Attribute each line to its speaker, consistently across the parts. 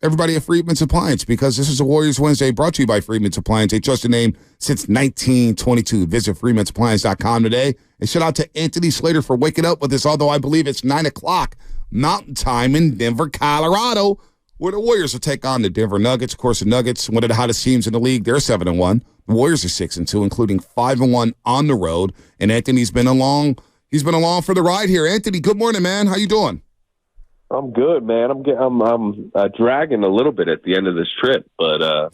Speaker 1: everybody at Freedman's Appliance, because this is a Warriors Wednesday brought to you by Freedman's Appliance, a trusted name since 1922. Visit freedmansappliance.com today. And shout out to Anthony Slater for waking up with us, although I believe it's 9 o'clock Mountain Time in Denver, Colorado, where the Warriors will take on the Denver Nuggets. Of course, the Nuggets, one of the hottest teams in the league, they're 7-1. The Warriors are 6-2, including 5-1 on the road. And Anthony's been along for the ride here. Anthony, good morning, man. How you doing?
Speaker 2: I'm good, man. I'm dragging a little bit at the end of this trip, but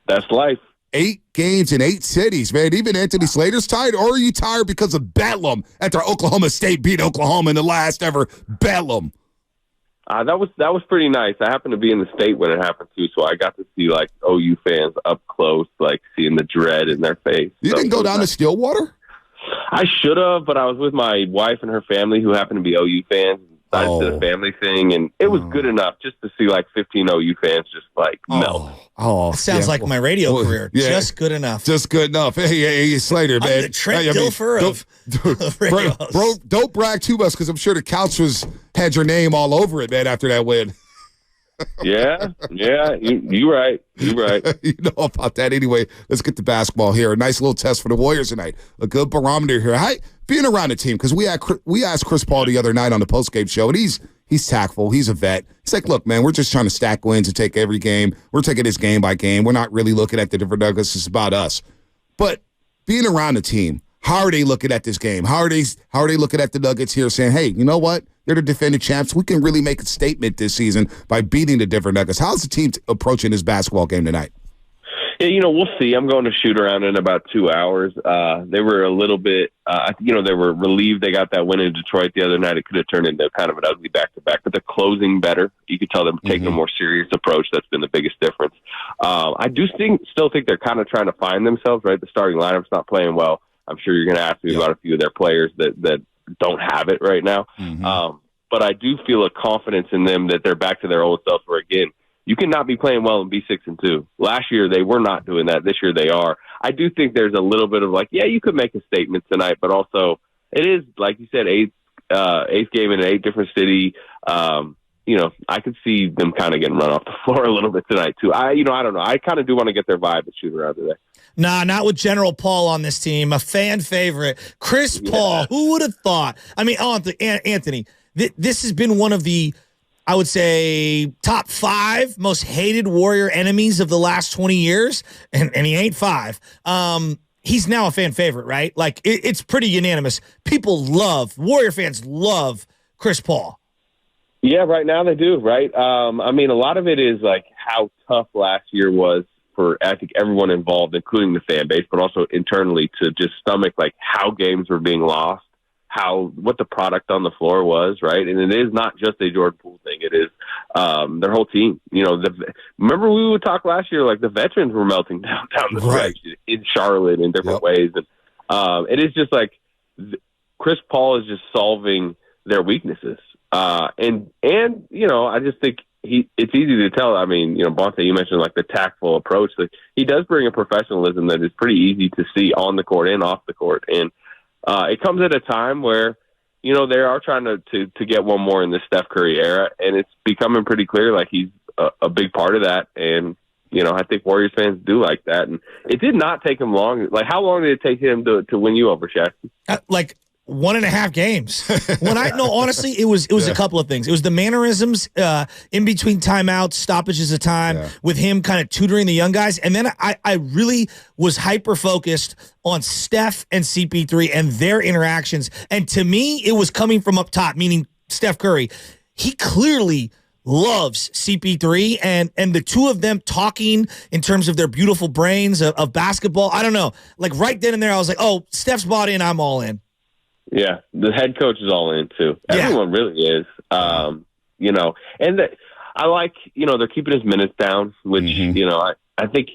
Speaker 2: that's life.
Speaker 1: 8 games in 8 cities, man. Even Anthony Slater's tired, or are you tired because of Bedlam after Oklahoma State beat Oklahoma in the last ever Bedlam?
Speaker 2: That was pretty nice. I happened to be in the state when it happened too, so I got to see OU fans up close, seeing the dread in their face.
Speaker 1: You didn't go down to Stillwater?
Speaker 2: I should have, but I was with my wife and her family, who happen to be OU fans. I did a family thing, and it was good enough just to see 15 OU fans just melt.
Speaker 3: Sounds like my radio career. Yeah. Just good enough.
Speaker 1: Just good enough. Hey, Slater, man.
Speaker 3: I'm the Trent Dilfer of radio.
Speaker 1: Bro, don't brag too much, because I'm sure the couch had your name all over it, man, after that win.
Speaker 2: Yeah, you're right. You're right.
Speaker 1: You know about that. Anyway, let's get to basketball here. A nice little test for the Warriors tonight. A good barometer here. Being around the team, because we asked Chris Paul the other night on the postgame show, and he's tactful. He's a vet. He's like, look, man, we're just trying to stack wins and take every game. We're taking this game by game. We're not really looking at the different Nuggets. It's about us. But being around the team, how are they looking at this game? How are they looking at the Nuggets here, saying, hey, you know what? They're the defending champs. We can really make a statement this season by beating the Denver Nuggets. How's the team approaching this basketball game tonight?
Speaker 2: Yeah, we'll see. I'm going to shoot around in about 2 hours. They were a little bit, they were relieved they got that win in Detroit the other night. It could have turned into kind of an ugly back-to-back, but they're closing better. You could tell them taking a more serious approach. That's been the biggest difference. I do still think they're kind of trying to find themselves, right? The starting lineup's not playing well. I'm sure you're going to ask me about a few of their players that don't have it right now. But I do feel a confidence in them that they're back to their old self, where, again, you cannot be playing well and be 6-2. Last year, they were not doing that. This year, they are. I do think there's a little bit of you could make a statement tonight, but also it is, like you said, eighth game in an 8 different city. I could see them kind of getting run off the floor a little bit tonight, too. I don't know. I kind of do want to get their vibe and shoot around today.
Speaker 3: Nah, not with General Paul on this team. A fan favorite. Chris Paul, who would have thought? I mean, Anthony, this has been one of the, I would say, top 5 most hated Warrior enemies of the last 20 years, and he ain't 5. He's now a fan favorite, right? It's pretty unanimous. Warrior fans love Chris Paul.
Speaker 2: Yeah, right now they do, right? A lot of it is how tough last year was for, I think, everyone involved, including the fan base, but also internally, to just stomach how games were being lost, what the product on the floor was, right? And it is not just a Jordan Poole thing. It is their whole team. Remember we would talk last year, the veterans were melting down the stretch in Charlotte in different ways. And it is just Chris Paul is just solving their weaknesses. And I just think it's easy to tell. Bonte, you mentioned the tactful approach. He does bring a professionalism that is pretty easy to see on the court and off the court. And it comes at a time where, they are trying to get one more in the Steph Curry era, and it's becoming pretty clear he's a big part of that. And, I think Warriors fans do like that. And it did not take him long. How long did it take him to win you over, Shaq?
Speaker 3: 1.5 games. Honestly, it was a couple of things. It was the mannerisms in between timeouts, stoppages of time, with him kind of tutoring the young guys. And then I really was hyper-focused on Steph and CP3 and their interactions. And to me, it was coming from up top, meaning Steph Curry. He clearly loves CP3, and the two of them talking in terms of their beautiful brains of basketball. I don't know. Right then and there, I was like, oh, Steph's bought in, I'm all in.
Speaker 2: Yeah, the head coach is all in, too. Everyone really is. And I like, they're keeping his minutes down, which, I think,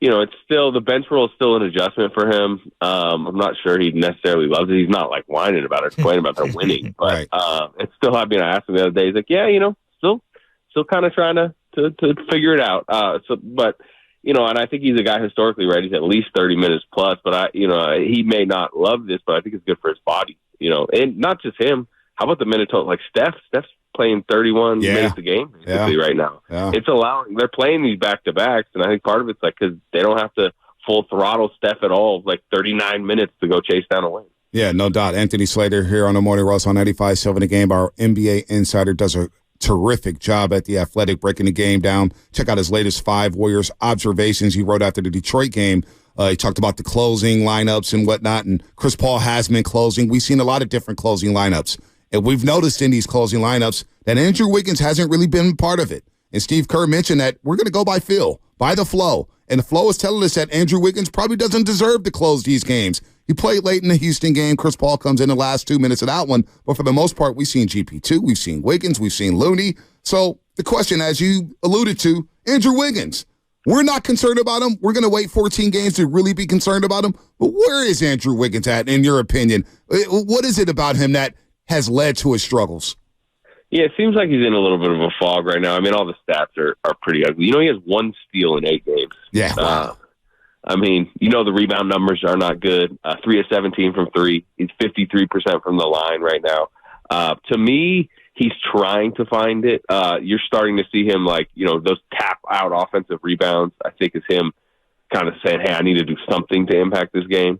Speaker 2: it's still, the bench role is still an adjustment for him. I'm not sure he necessarily loves it. He's not, whining about it, complaining about their winning. But it's still, I asked him the other day, he's like, yeah, still kind of trying to figure it out. And I think he's a guy historically, right? He's at least 30 minutes plus, but he may not love this, but I think it's good for his body, and not just him. How about the minute total? Steph's playing 31 minutes a game basically right now.
Speaker 1: Yeah.
Speaker 2: It's allowing they're playing these back-to-backs, and I think part of it's like because they don't have to full throttle Steph at all, like 39 minutes to go chase down a win.
Speaker 1: Yeah, no doubt. Anthony Slater here on the Morning Rush on 95.7 The Game. Our NBA insider does a terrific job at The Athletic, breaking the game down. Check out his latest 5 Warriors observations he wrote after the Detroit game. He talked about the closing lineups and whatnot, and Chris Paul has been closing. We've seen a lot of different closing lineups, and we've noticed in these closing lineups that Andrew Wiggins hasn't really been part of it. And Steve Kerr mentioned that we're going to go by feel, by the flow. And the flow is telling us that Andrew Wiggins probably doesn't deserve to close these games. He played late in the Houston game. Chris Paul comes in the last 2 minutes of that one. But for the most part, we've seen GP2, we've seen Wiggins, we've seen Looney. So the question, as you alluded to, Andrew Wiggins, we're not concerned about him. We're going to wait 14 games to really be concerned about him. But where is Andrew Wiggins at, in your opinion? What is it about him that has led to his struggles?
Speaker 2: Yeah, it seems like he's in a little bit of a fog right now. I mean, all the stats are pretty ugly. He has 1 steal in 8 games.
Speaker 1: Yeah.
Speaker 2: The rebound numbers are not good. 3 of 17 from 3. He's 53% from the line right now. To me, he's trying to find it. You're starting to see him those tap out offensive rebounds, I think is him kind of saying, hey, I need to do something to impact this game,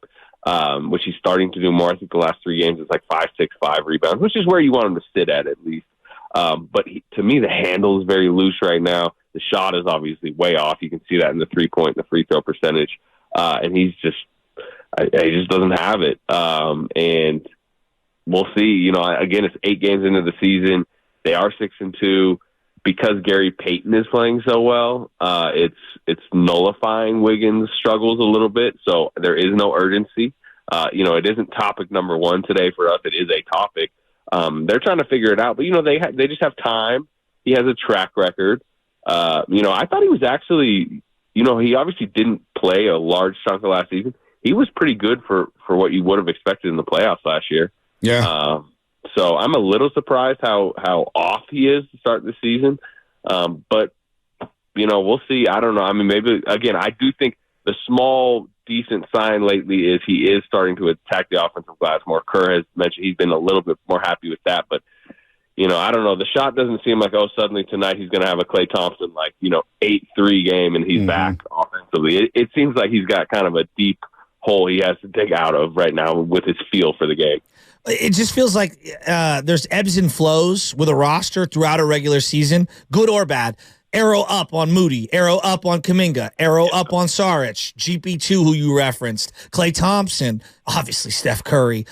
Speaker 2: which he's starting to do more. I think the last 3 games it's like 5, 6, 5 rebounds, which is where you want him to sit at least. But to me, the handle is very loose right now. The shot is obviously way off. You can see that in the 3-point and the free throw percentage. And he just doesn't have it. And we'll see. Again, it's 8 games into the season. They are 6-2 because Gary Payton is playing so well. It's nullifying Wiggins' struggles a little bit. So there is no urgency. It isn't topic number 1 today for us. It is a topic. They're trying to figure it out, but they just have time. He has a track record. I thought he was actually, he obviously didn't play a large chunk of last season. He was pretty good for what you would have expected in the playoffs last year.
Speaker 1: Yeah.
Speaker 2: So I'm a little surprised how off he is to start the season. But we'll see. I don't know. I mean, maybe again, I do think the small decent sign lately is he is starting to attack the offensive glass more. Kerr has mentioned he's been a little bit more happy with that, but I don't know. The shot doesn't seem like, suddenly tonight he's going to have a Klay Thompson 8-3 game and he's back offensively. It seems like he's got kind of a deep hole he has to dig out of right now with his feel for the game.
Speaker 3: It just feels like there's ebbs and flows with a roster throughout a regular season, good or bad. Arrow up on Moody, arrow up on Kuminga, arrow up on Saric, GP2, who you referenced, Klay Thompson, obviously Steph Curry.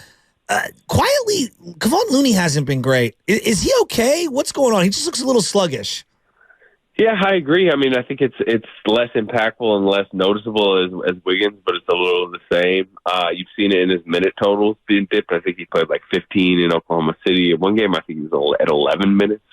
Speaker 3: Quietly, Kavon Looney hasn't been great. Is he okay? What's going on? He just looks a little sluggish.
Speaker 2: Yeah, I agree. I mean, I think it's less impactful and less noticeable as Wiggins, but it's a little of the same. You've seen it in his minute totals being dipped. I think he played 15 in Oklahoma City. In one game, I think he was at 11 minutes.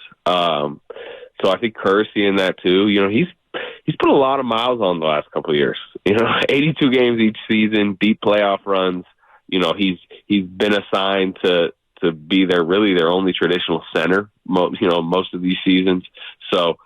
Speaker 2: So I think Kerr's seeing that too. He's put a lot of miles on the last couple of years. 82 games each season, deep playoff runs. He's been assigned to be their only traditional center. Most of these seasons. So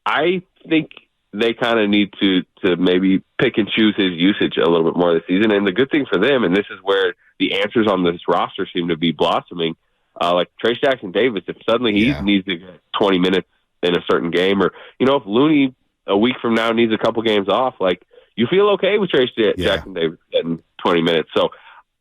Speaker 2: I think they kind of need to maybe pick and choose his usage a little bit more this season. And the good thing for them, and this is where the answers on this roster seem to be blossoming, like Trace Jackson-Davis, if suddenly he needs to get 20 minutes in a certain game, or if Looney a week from now needs a couple games off, you feel okay with Trace Jackson-Davis getting 20 minutes. So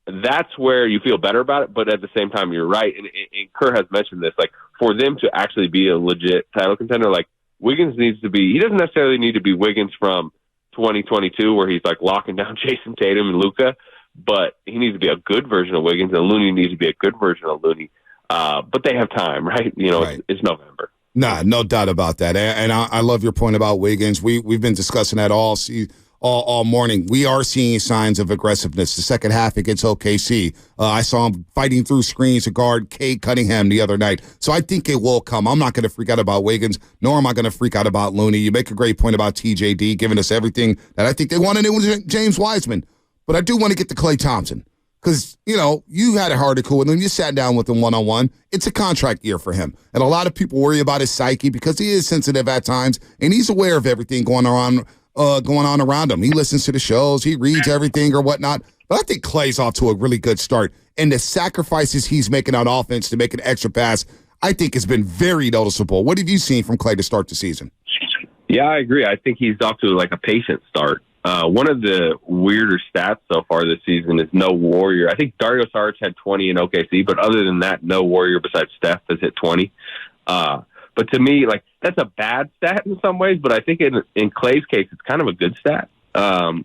Speaker 2: that's where you feel better about it, but at the same time, you're right. And Kerr has mentioned this, for them to actually be a legit title contender, Wiggins needs to be, he doesn't necessarily need to be Wiggins from 2022 where he's locking down Jason Tatum and Luka, but he needs to be a good version of Wiggins, and Looney needs to be a good version of Looney. But they have time, right?
Speaker 1: Right.
Speaker 2: It's November.
Speaker 1: Nah, no doubt about that. And I love your point about Wiggins. We've been discussing that all morning. We are seeing signs of aggressiveness. The second half against OKC, I saw him fighting through screens to guard Cade Cunningham the other night. So I think it will come. I'm not going to freak out about Wiggins, nor am I going to freak out about Looney. You make a great point about TJD giving us everything that I think they wanted with James Wiseman. But I do want to get to Klay Thompson because, you had a article with him. You sat down with him one-on-one. It's a contract year for him. And a lot of people worry about his psyche because he is sensitive at times, and he's aware of everything going on around him. He listens to the shows. He reads everything or whatnot. But I think Klay's off to a really good start. And the sacrifices he's making on offense to make an extra pass, I think has been very noticeable. What have you seen from Klay to start the season?
Speaker 2: Yeah, I agree. I think he's off to like a patient start. One of the weirder stats so far this season is no Warrior. I think Dario Saric had 20 in OKC, but other than that, no Warrior besides Steph has hit 20. But to me, like, that's a bad stat in some ways, but I think in Klay's case, it's kind of a good stat.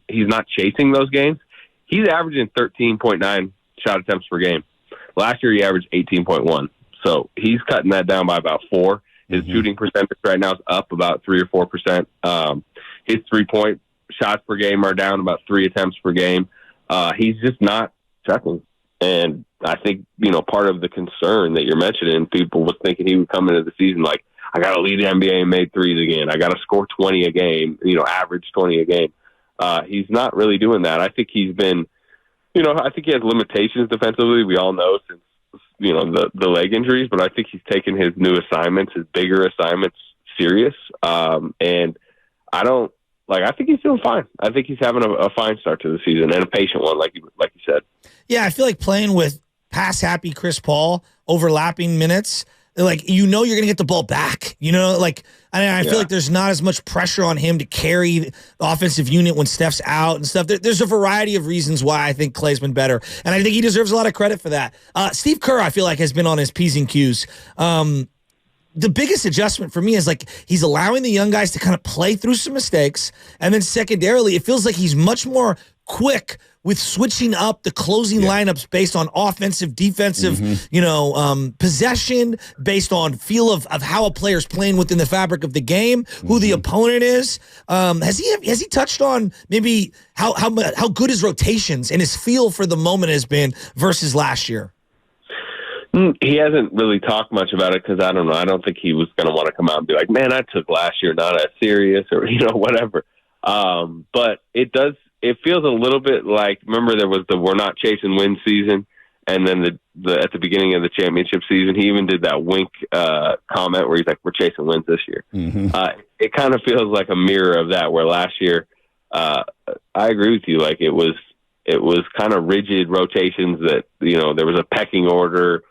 Speaker 2: He's not chasing those games. He's averaging 13.9 shot attempts per game. Last year, he averaged 18.1. So he's cutting that down by about 4. His shooting percentage right now is up about 3 or 4%. His 3-point shots per game are down about 3 attempts per game. He's just not checking. And I think, part of the concern that you're mentioning, people was thinking he would come into the season like, I got to lead the NBA and make threes again. I got to score 20 a game, average 20 a game. He's not really doing that. I think he's been, I think he has limitations defensively. We all know since, the leg injuries, but I think he's taken his new assignments, his bigger assignments serious. And I think he's doing fine. I think he's having a fine start to the season and a patient one, like you said.
Speaker 3: Yeah, I feel like playing with pass-happy Chris Paul, overlapping minutes, like, you're going to get the ball back. I feel like there's not as much pressure on him to carry the offensive unit when Steph's out and stuff. There's a variety of reasons why I think Klay's been better, and I think he deserves a lot of credit for that. Steve Kerr, I feel like, has been on his P's and Q's. The biggest adjustment for me is like he's allowing the young guys to kind of play through some mistakes. And then secondarily, it feels like he's much more quick with switching up the closing lineups based on offensive, defensive, possession, based on feel of how a player's playing within the fabric of the game, who the opponent is. Has he touched on maybe how good his rotations and his feel for the moment has been versus last year?
Speaker 2: He hasn't really talked much about it because I don't know. I don't think he was going to want to come out and be like, man, I took last year not as serious or, whatever. But it does. It feels a little bit like, remember there was the we're not chasing win season. And then at the beginning of the championship season, he even did that wink comment where he's like, we're chasing wins this year. It kind of feels like a mirror of that, where last year, I agree with you. Like it was kind of rigid rotations that, there was a pecking order.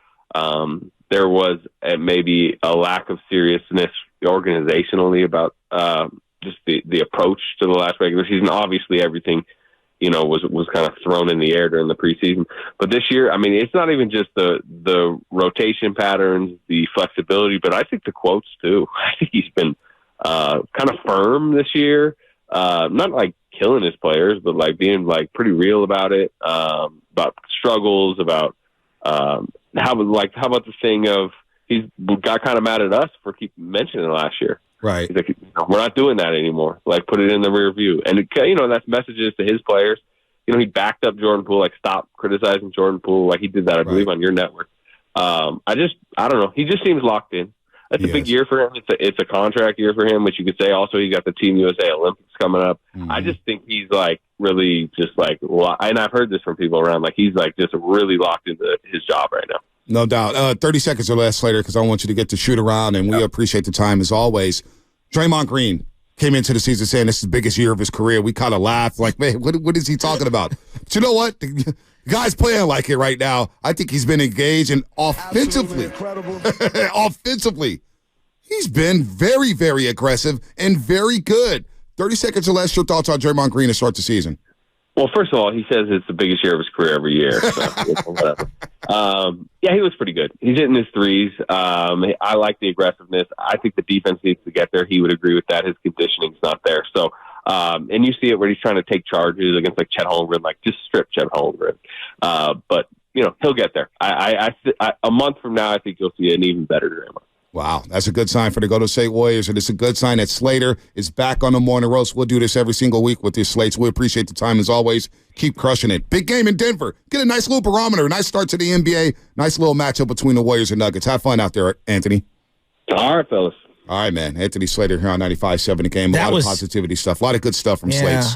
Speaker 2: There was maybe a lack of seriousness organizationally about just the approach to the last regular season. Obviously, everything was kind of thrown in the air during the preseason. But this year, I mean, it's not even just the rotation patterns, the flexibility, but I think the quotes too. I think he's been kind of firm this year. Not like killing his players, but like being like pretty real about it, about struggles, about how about the thing of he's got kind of mad at us for keep mentioning it last year.
Speaker 1: Right.
Speaker 2: He's like, we're not doing that anymore. Like, put it in the rear view. And, that's messages to his players. He backed up Jordan Poole, like, stop criticizing Jordan Poole. Like, he did that, I believe, on your network. I don't know. He just seems locked in. It's a big year for him. It's a contract year for him, which you could say also he's got the Team USA Olympics coming up. I just think he's, like, really just, like, and I've heard this from people around, like, he's, like, just really locked into his job right now.
Speaker 1: No doubt. 30 seconds or less later, because I want you to get to shoot around, and we appreciate the time as always. Draymond Green came into the season saying this is the biggest year of his career. We kind of laughed like, man, what is he talking about? But you know what? The guy's playing like it right now. I think he's been engaged, and offensively, he's been very, very aggressive and very good. 30 seconds or less, your thoughts on Draymond Green to start the season?
Speaker 2: Well, first of all, he says it's the biggest year of his career every year. So whatever. He looks pretty good. He's hitting his threes. I like the aggressiveness. I think the defense needs to get there. He would agree with that. His conditioning's not there. So, and you see it where he's trying to take charges against like Chet Holmgren, like just strip Chet Holmgren. But he'll get there. A month from now, I think you'll see an even better Draymond.
Speaker 1: Wow, that's a good sign for the Golden State Warriors, and it's a good sign that Slater is back on the morning roast. We'll do this every single week with this Slates. We appreciate the time as always. Keep crushing it. Big game in Denver. Get a nice little barometer, nice start to the NBA, nice little matchup between the Warriors and Nuggets. Have fun out there, Anthony.
Speaker 2: All right, fellas.
Speaker 1: All right, man. Anthony Slater here on 95.7 The Game. A lot of positivity stuff. A lot of good stuff from Slates.